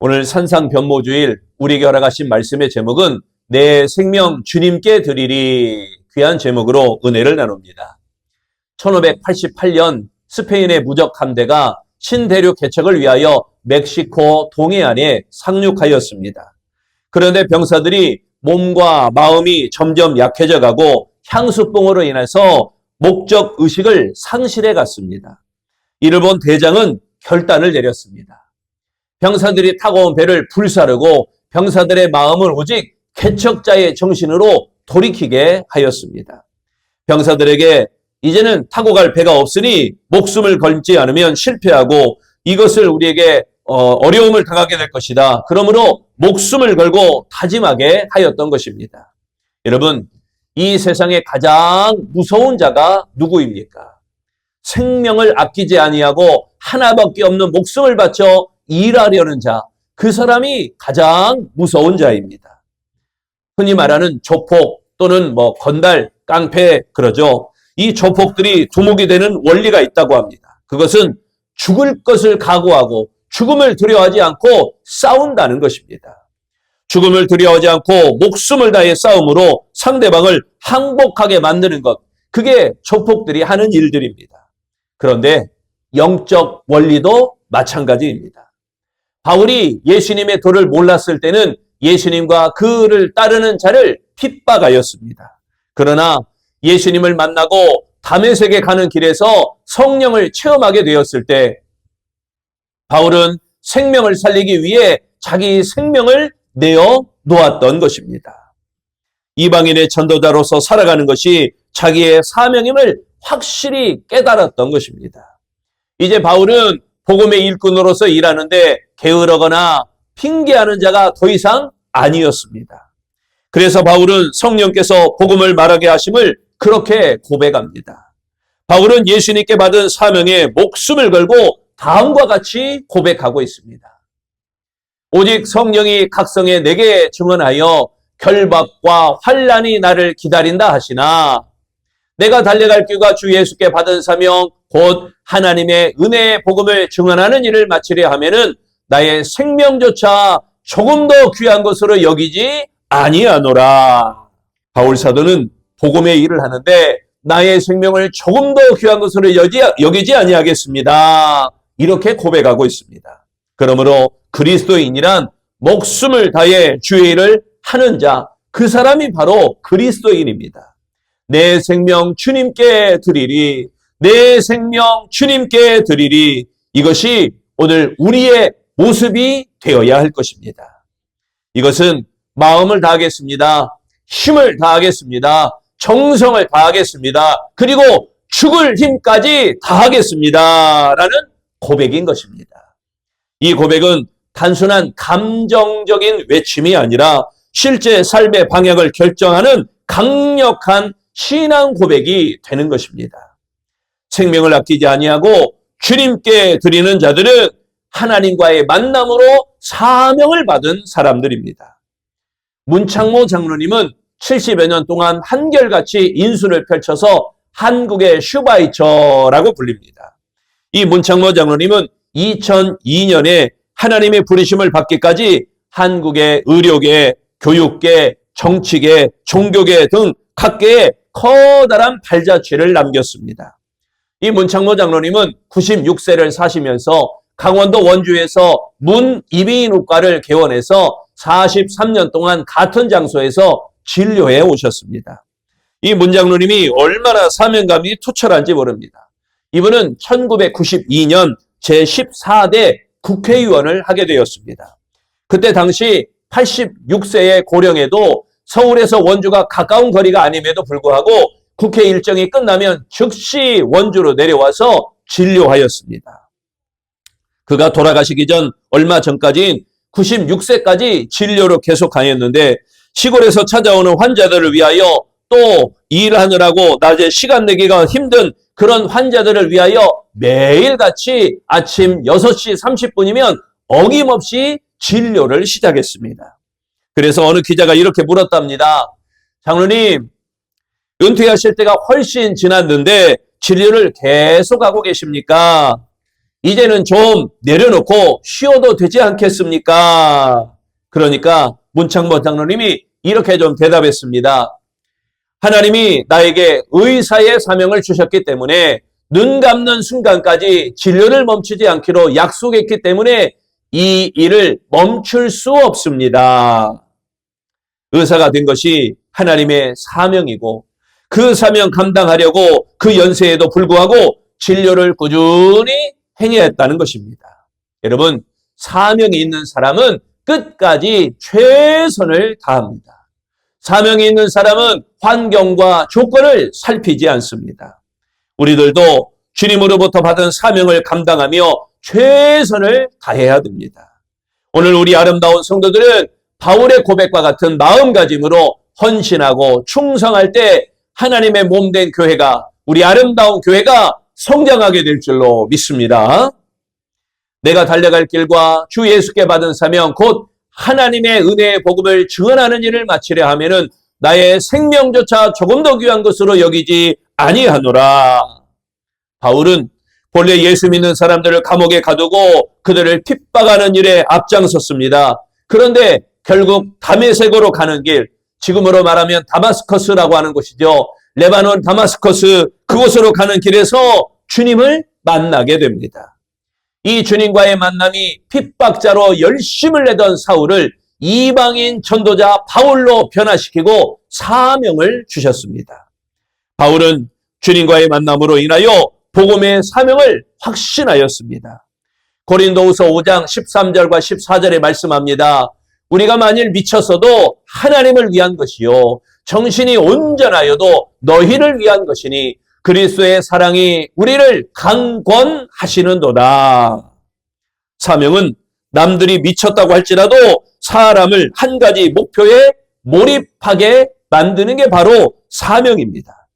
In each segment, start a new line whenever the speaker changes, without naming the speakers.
오늘 산상변모주일 우리에게 허락하신 말씀의 제목은 내 생명 주님께 드리리, 귀한 제목으로 은혜를 나눕니다. 1588년 스페인의 무적 함대가 신대륙 개척을 위하여 멕시코 동해안에 상륙하였습니다. 그런데 병사들이 몸과 마음이 점점 약해져 가고 향수병으로 인해서 목적 의식을 상실해 갔습니다. 이를 본 대장은 결단을 내렸습니다. 병사들이 타고 온 배를 불사르고 병사들의 마음을 오직 개척자의 정신으로 돌이키게 하였습니다. 병사들에게 이제는 타고 갈 배가 없으니 목숨을 걸지 않으면 실패하고 이것을 우리에게 어려움을 당하게 될 것이다. 그러므로 목숨을 걸고 다짐하게 하였던 것입니다. 여러분, 이 세상에 가장 무서운 자가 누구입니까? 생명을 아끼지 아니하고 하나밖에 없는 목숨을 바쳐 일하려는 자, 그 사람이 가장 무서운 자입니다. 흔히 말하는 조폭 또는 건달, 깡패 그러죠. 이 조폭들이 두목이 되는 원리가 있다고 합니다. 그것은 죽을 것을 각오하고 죽음을 두려워하지 않고 싸운다는 것입니다. 죽음을 두려워하지 않고 목숨을 다해 싸움으로 상대방을 항복하게 만드는 것, 그게 조폭들이 하는 일들입니다. 그런데 영적 원리도 마찬가지입니다. 바울이 예수님의 도를 몰랐을 때는 예수님과 그를 따르는 자를 핍박하였습니다. 그러나 예수님을 만나고 다메섹에 가는 길에서 성령을 체험하게 되었을 때 바울은 생명을 살리기 위해 자기 생명을 내어 놓았던 것입니다. 이방인의 전도자로서 살아가는 것이 자기의 사명임을 확실히 깨달았던 것입니다. 이제 바울은 복음의 일꾼으로서 일하는데 게으르거나 핑계하는 자가 더 이상 아니었습니다. 그래서 바울은 성령께서 복음을 말하게 하심을 그렇게 고백합니다. 바울은 예수님께 받은 사명에 목숨을 걸고 다음과 같이 고백하고 있습니다. 오직 성령이 각성에 내게 증언하여 결박과 환난이 나를 기다린다 하시나 내가 달려갈 길과 주 예수께 받은 사명 곧 하나님의 은혜의 복음을 증언하는 일을 마치려 하면은 나의 생명조차 조금 더 귀한 것으로 여기지 아니하노라. 바울 사도는 복음의 일을 하는데 나의 생명을 조금 더 귀한 것으로 여기지 아니하겠습니다. 이렇게 고백하고 있습니다. 그러므로 그리스도인이란 목숨을 다해 주의 일을 하는 자, 그 사람이 바로 그리스도인입니다. 내 생명 주님께 드리리, 내 생명 주님께 드리리. 이것이 오늘 우리의 모습이 되어야 할 것입니다. 이것은 마음을 다하겠습니다. 힘을 다하겠습니다. 정성을 다하겠습니다. 그리고 죽을 힘까지 다하겠습니다. 라는 고백인 것입니다. 이 고백은 단순한 감정적인 외침이 아니라 실제 삶의 방향을 결정하는 강력한 신앙 고백이 되는 것입니다. 생명을 아끼지 아니하고 주님께 드리는 자들은 하나님과의 만남으로 사명을 받은 사람들입니다. 문창모 장로님은 70여 년 동안 한결같이 인순을 펼쳐서 한국의 슈바이처라고 불립니다. 이 문창모 장로님은 2002년에 하나님의 부르심을 받기까지 한국의 의료계, 교육계, 정치계, 종교계 등 각계에 커다란 발자취를 남겼습니다. 이 문창모 장로님은 96세를 사시면서 강원도 원주에서 문이비인후과를 개원해서 43년 동안 같은 장소에서 진료해 오셨습니다. 이 문 장로님이 얼마나 사명감이 투철한지 모릅니다. 이분은 1992년 제14대 국회의원을 하게 되었습니다. 그때 당시 86세의 고령에도 서울에서 원주가 가까운 거리가 아님에도 불구하고 국회 일정이 끝나면 즉시 원주로 내려와서 진료하였습니다. 그가 돌아가시기 전 얼마 전까지인 96세까지 진료를 계속하였는데 시골에서 찾아오는 환자들을 위하여 또 일하느라고 낮에 시간 내기가 힘든 그런 환자들을 위하여 매일같이 아침 6시 30분이면 어김없이 진료를 시작했습니다. 그래서 어느 기자가 이렇게 물었답니다. 장로님, 은퇴하실 때가 훨씬 지났는데 진료를 계속하고 계십니까? 이제는 좀 내려놓고 쉬어도 되지 않겠습니까? 그러니까 문창모 장로님이 이렇게 좀 대답했습니다. 하나님이 나에게 의사의 사명을 주셨기 때문에 눈 감는 순간까지 진료를 멈추지 않기로 약속했기 때문에 이 일을 멈출 수 없습니다. 의사가 된 것이 하나님의 사명이고 그 사명 감당하려고 그 연세에도 불구하고 진료를 꾸준히 행해야 했다는 것입니다. 여러분, 사명이 있는 사람은 끝까지 최선을 다합니다. 사명이 있는 사람은 환경과 조건을 살피지 않습니다. 우리들도 주님으로부터 받은 사명을 감당하며 최선을 다해야 됩니다. 오늘 우리 아름다운 성도들은 바울의 고백과 같은 마음가짐으로 헌신하고 충성할 때 하나님의 몸된 교회가, 우리 아름다운 교회가 성장하게 될 줄로 믿습니다. 내가 달려갈 길과 주 예수께 받은 사명, 곧 하나님의 은혜의 복음을 증언하는 일을 마치려 하면은 나의 생명조차 조금 더 귀한 것으로 여기지 아니하노라. 바울은 본래 예수 믿는 사람들을 감옥에 가두고 그들을 핍박하는 일에 앞장섰습니다. 그런데 결국 다메섹으로 가는 길, 지금으로 말하면 다마스커스라고 하는 곳이죠. 레바논 다마스커스, 그곳으로 가는 길에서 주님을 만나게 됩니다. 이 주님과의 만남이 핍박자로 열심을 내던 사울을 이방인 전도자 바울로 변화시키고 사명을 주셨습니다. 바울은 주님과의 만남으로 인하여 복음의 사명을 확신하였습니다. 고린도후서 5장 13절과 14절에 말씀합니다. 우리가 만일 미쳤어도 하나님을 위한 것이요 정신이 온전하여도 너희를 위한 것이니 그리스도의 사랑이 우리를 강권하시는도다. 사명은 남들이 미쳤다고 할지라도 사람을 한 가지 목표에 몰입하게 만드는 게 바로 사명입니다.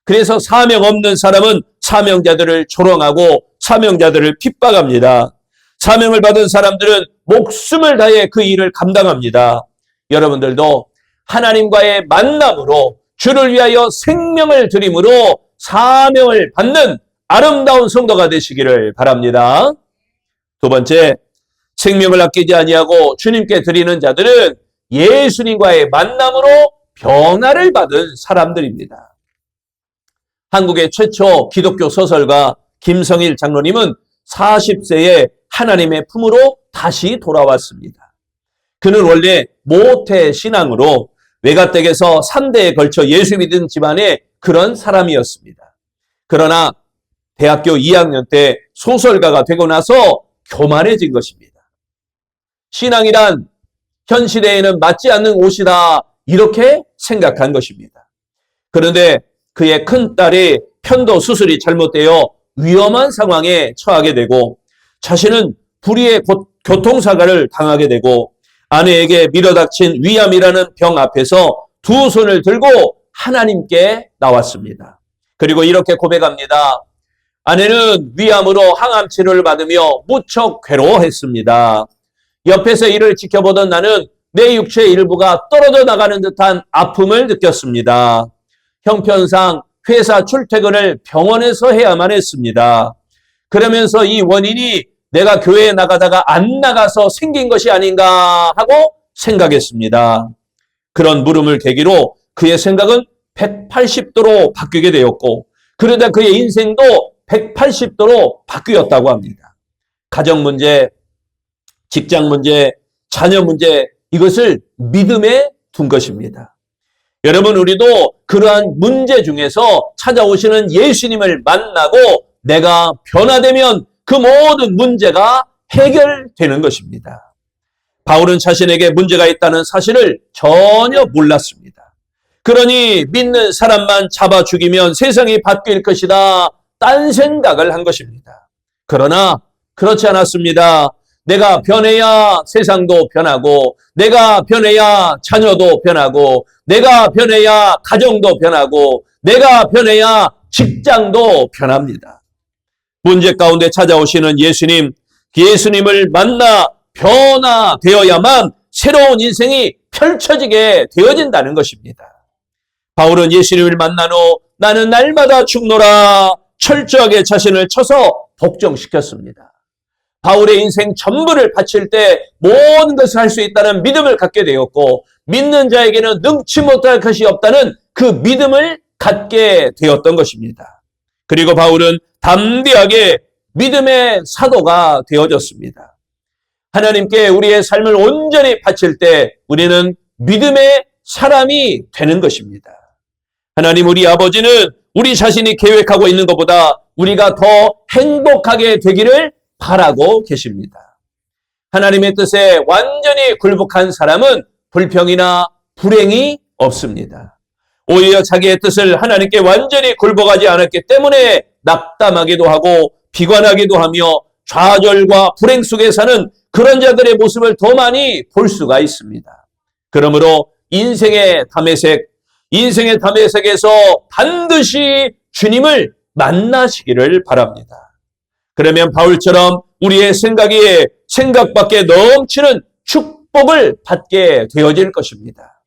그래서 사명 없는 사람은 사명자들을 조롱하고 사명자들을 핍박합니다. 사명을 받은 사람들은 목숨을 다해 그 일을 감당합니다. 여러분들도 하나님과의 만남으로 주를 위하여 생명을 드림으로 사명을 받는 아름다운 성도가 되시기를 바랍니다. 두 번째, 생명을 아끼지 아니하고 주님께 드리는 자들은 예수님과의 만남으로 변화를 받은 사람들입니다. 한국의 최초 기독교 소설가 김성일 장로님은 40세에 하나님의 품으로 다시 돌아왔습니다. 그는 원래 모태 신앙으로 외가댁에서 3대에 걸쳐 예수 믿은 집안의 그런 사람이었습니다. 그러나 대학교 2학년 때 소설가가 되고 나서 교만해진 것입니다. 신앙이란 현 시대에는 맞지 않는 옷이다, 이렇게 생각한 것입니다. 그런데 그의 큰딸이 편도 수술이 잘못되어 위험한 상황에 처하게 되고 자신은 불의의 교통사고를 당하게 되고 아내에게 밀어닥친 위암이라는 병 앞에서 두 손을 들고 하나님께 나왔습니다. 그리고 이렇게 고백합니다. 아내는 위암으로 항암 치료를 받으며 무척 괴로워했습니다. 옆에서 이를 지켜보던 나는 내 육체의 일부가 떨어져 나가는 듯한 아픔을 느꼈습니다. 형편상 회사 출퇴근을 병원에서 해야만 했습니다. 그러면서 이 원인이 내가 교회에 나가다가 안 나가서 생긴 것이 아닌가 하고 생각했습니다. 그런 물음을 계기로 그의 생각은 180도로 바뀌게 되었고 그러다 그의 인생도 180도로 바뀌었다고 합니다. 가정 문제, 직장 문제, 자녀 문제, 이것을 믿음에 둔 것입니다. 여러분, 우리도 그러한 문제 중에서 찾아오시는 예수님을 만나고 내가 변화되면 그 모든 문제가 해결되는 것입니다. 바울은 자신에게 문제가 있다는 사실을 전혀 몰랐습니다. 그러니 믿는 사람만 잡아 죽이면 세상이 바뀔 것이다, 딴 생각을 한 것입니다. 그러나 그렇지 않았습니다. 내가 변해야 세상도 변하고 내가 변해야 자녀도 변하고 내가 변해야 가정도 변하고 내가 변해야 직장도 변합니다. 문제 가운데 찾아오시는 예수님, 예수님을 만나 변화되어야만 새로운 인생이 펼쳐지게 되어진다는 것입니다. 바울은 예수님을 만난 후 나는 날마다 죽노라 철저하게 자신을 쳐서 복종시켰습니다. 바울의 인생 전부를 바칠 때 모든 것을 할 수 있다는 믿음을 갖게 되었고, 믿는 자에게는 능치 못할 것이 없다는 그 믿음을 갖게 되었던 것입니다. 그리고 바울은 담대하게 믿음의 사도가 되어졌습니다. 하나님께 우리의 삶을 온전히 바칠 때 우리는 믿음의 사람이 되는 것입니다. 하나님 우리 아버지는 우리 자신이 계획하고 있는 것보다 우리가 더 행복하게 되기를 바라고 계십니다. 하나님의 뜻에 완전히 굴복한 사람은 불평이나 불행이 없습니다. 오히려 자기의 뜻을 하나님께 완전히 굴복하지 않았기 때문에 낙담하기도 하고 비관하기도 하며 좌절과 불행 속에 사는 그런 자들의 모습을 더 많이 볼 수가 있습니다. 그러므로 인생의 담에색에서 반드시 주님을 만나시기를 바랍니다. 그러면 바울처럼 우리의 생각밖에 넘치는 축복을 받게 되어질 것입니다.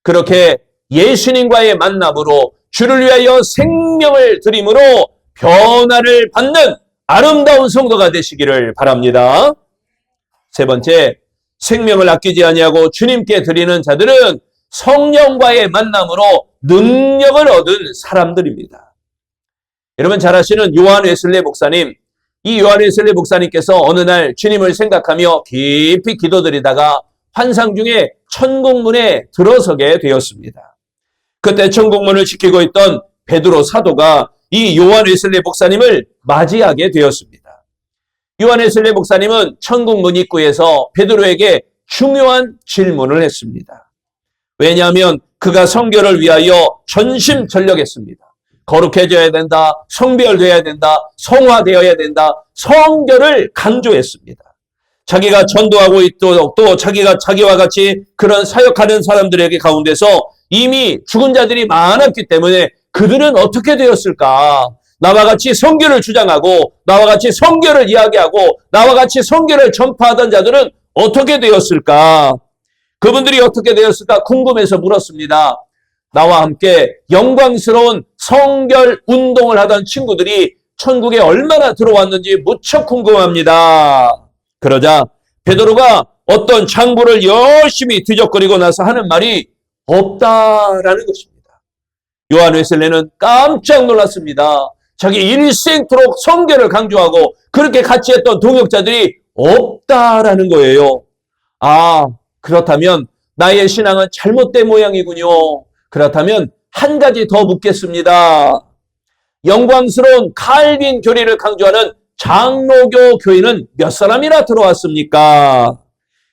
그렇게 예수님과의 만남으로 주를 위하여 생명을 드림으로 변화를 받는 아름다운 성도가 되시기를 바랍니다. 세 번째, 생명을 아끼지 아니하고 주님께 드리는 자들은 성령과의 만남으로 능력을 얻은 사람들입니다. 여러분 잘 아시는 요한 웨슬리 목사님, 이 요한 웨슬리 목사님께서 어느 날 주님을 생각하며 깊이 기도드리다가 환상 중에 천국문에 들어서게 되었습니다. 그때 천국문을 지키고 있던 베드로 사도가 이 요한 웨슬리 목사님을 맞이하게 되었습니다. 요한 웨슬리 목사님은 천국문 입구에서 베드로에게 중요한 질문을 했습니다. 왜냐하면 그가 성결을 위하여 전심전력했습니다. 거룩해져야 된다, 성별되어야 된다, 성화되어야 된다, 성결을 강조했습니다. 자기가 전도하고 있도록 또 자기가 자기와 같이 그런 사역하는 사람들에게 가운데서 이미 죽은 자들이 많았기 때문에 그들은 어떻게 되었을까? 나와 같이 성결을 주장하고 나와 같이 성결을 이야기하고 나와 같이 성결을 전파하던 자들은 어떻게 되었을까? 그분들이 어떻게 되었을까 궁금해서 물었습니다. 나와 함께 영광스러운 성결 운동을 하던 친구들이 천국에 얼마나 들어왔는지 무척 궁금합니다. 그러자 베드로가 어떤 장부를 열심히 뒤적거리고 나서 하는 말이 없다라는 것입니다. 요한 웨슬리는 깜짝 놀랐습니다. 자기 일생토록 성결을 강조하고 그렇게 같이 했던 동역자들이 없다라는 거예요. 아, 그렇다면 나의 신앙은 잘못된 모양이군요. 그렇다면 한 가지 더 묻겠습니다. 영광스러운 칼빈 교리를 강조하는 장로교 교인은 몇 사람이나 들어왔습니까?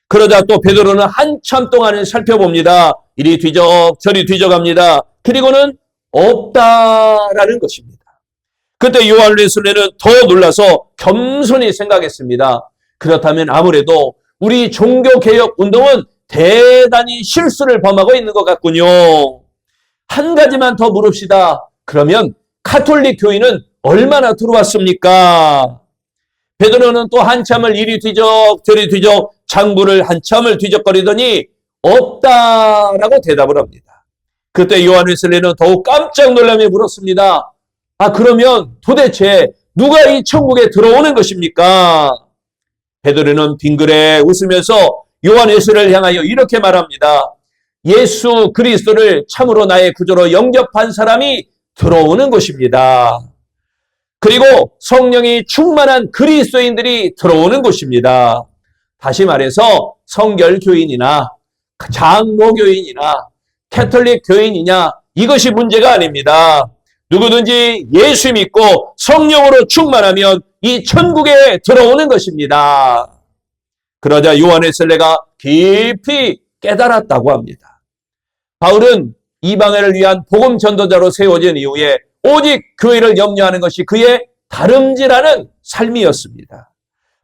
그러자 또 베드로는 한참 동안을 살펴봅니다. 이리 뒤적 저리 뒤져갑니다. 그리고는 없다라는 것입니다. 그때 요한 웨슬리는 더 놀라서 겸손히 생각했습니다. 그렇다면 아무래도 우리 종교개혁 운동은 대단히 실수를 범하고 있는 것 같군요. 한 가지만 더 물읍시다. 그러면 가톨릭 교인은 얼마나 들어왔습니까? 베드로는 또 한참을 이리 뒤적 저리 뒤적 장부를 한참을 뒤적거리더니 없다라고 대답을 합니다. 그때 요한 웨슬리는 더욱 깜짝 놀라며 물었습니다. 아, 그러면 도대체 누가 이 천국에 들어오는 것입니까? 베드로는 빙그레 웃으면서 요한 웨슬리를 향하여 이렇게 말합니다. 예수 그리스도를 참으로 나의 구주로 영접한 사람이 들어오는 것입니다. 그리고 성령이 충만한 그리스도인들이 들어오는 곳입니다. 다시 말해서 성결교인이나 장로교인이나 캐톨릭 교인이냐 이것이 문제가 아닙니다. 누구든지 예수 믿고 성령으로 충만하면 이 천국에 들어오는 것입니다. 그러자 요한 웨슬리가 깊이 깨달았다고 합니다. 바울은 이방인을 위한 복음 전도자로 세워진 이후에 오직 교회를 염려하는 것이 그의 다름질하는 삶이었습니다.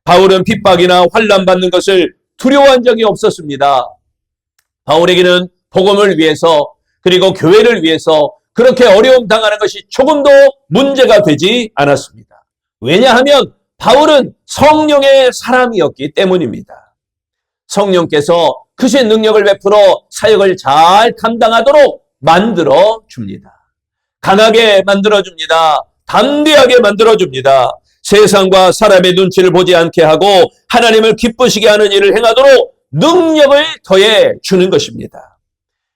바울은 핍박이나 환난받는 것을 두려워한 적이 없었습니다. 바울에게는 복음을 위해서 그리고 교회를 위해서 그렇게 어려움 당하는 것이 조금도 문제가 되지 않았습니다. 왜냐하면 바울은 성령의 사람이었기 때문입니다. 성령께서 크신 능력을 베풀어 사역을 잘 감당하도록 만들어 줍니다. 강하게 만들어 줍니다. 담대하게 만들어 줍니다. 세상과 사람의 눈치를 보지 않게 하고 하나님을 기쁘시게 하는 일을 행하도록 능력을 더해 주는 것입니다.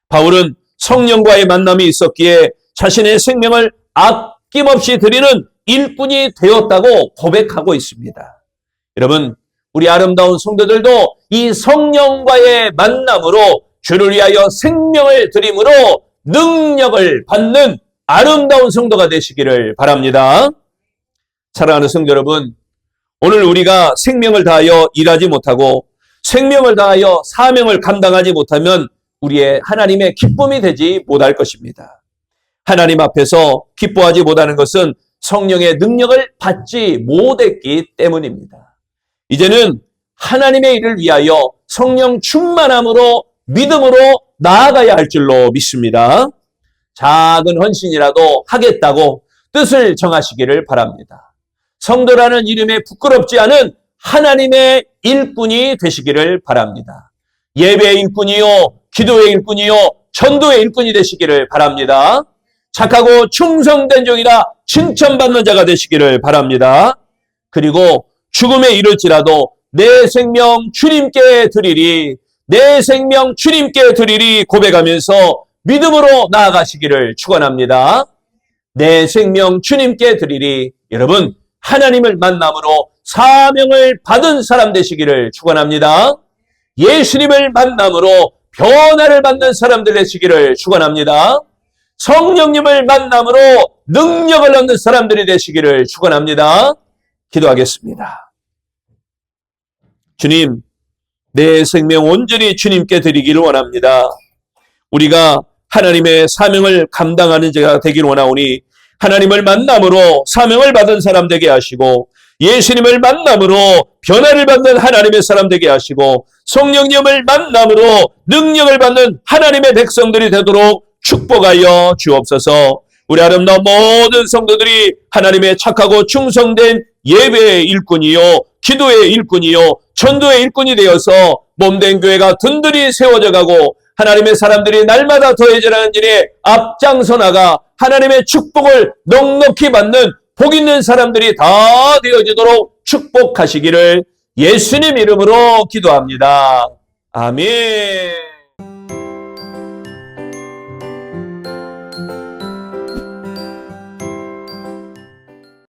바울은 성령과의 만남이 있었기에 자신의 생명을 아낌없이 드리는 일꾼이 되었다고 고백하고 있습니다. 여러분, 우리 아름다운 성도들도 이 성령과의 만남으로 주를 위하여 생명을 드림으로 능력을 받는 아름다운 성도가 되시기를 바랍니다. 사랑하는 성도 여러분, 오늘 우리가 생명을 다하여 일하지 못하고 생명을 다하여 사명을 감당하지 못하면 우리의 하나님의 기쁨이 되지 못할 것입니다. 하나님 앞에서 기뻐하지 못하는 것은 성령의 능력을 받지 못했기 때문입니다. 이제는 하나님의 일을 위하여 성령 충만함으로 믿음으로 나아가야 할 줄로 믿습니다. 작은 헌신이라도 하겠다고 뜻을 정하시기를 바랍니다. 성도라는 이름에 부끄럽지 않은 하나님의 일꾼이 되시기를 바랍니다. 예배의 일꾼이요, 기도의 일꾼이요, 전도의 일꾼이 되시기를 바랍니다. 착하고 충성된 종이라 칭찬받는 자가 되시기를 바랍니다. 그리고 죽음에 이를지라도 내 생명 주님께 드리리, 내 생명 주님께 드리리 고백하면서 믿음으로 나아가시기를 축원합니다. 내 생명 주님께 드리리. 여러분, 하나님을 만남으로 사명을 받은 사람 되시기를 축원합니다. 예수님을 만남으로 변화를 받는 사람들 되시기를 축원합니다. 성령님을 만남으로 능력을 얻는 사람들이 되시기를 축원합니다. 기도하겠습니다. 주님, 내 생명 온전히 주님께 드리기를 원합니다. 우리가 하나님의 사명을 감당하는 자가 되기를 원하오니 하나님을 만남으로 사명을 받은 사람 되게 하시고 예수님을 만남으로 변화를 받는 하나님의 사람 되게 하시고 성령님을 만남으로 능력을 받는 하나님의 백성들이 되도록 축복하여 주옵소서. 우리 아름다운 모든 성도들이 하나님의 착하고 충성된 예배의 일꾼이요, 기도의 일꾼이요, 전도의 일꾼이 되어서 몸된 교회가 든든히 세워져 가고 하나님의 사람들이 날마다 더해져가는 일에 앞장서 나가 하나님의 축복을 넉넉히 받는 복 있는 사람들이 다 되어지도록 축복하시기를 예수님 이름으로 기도합니다. 아멘.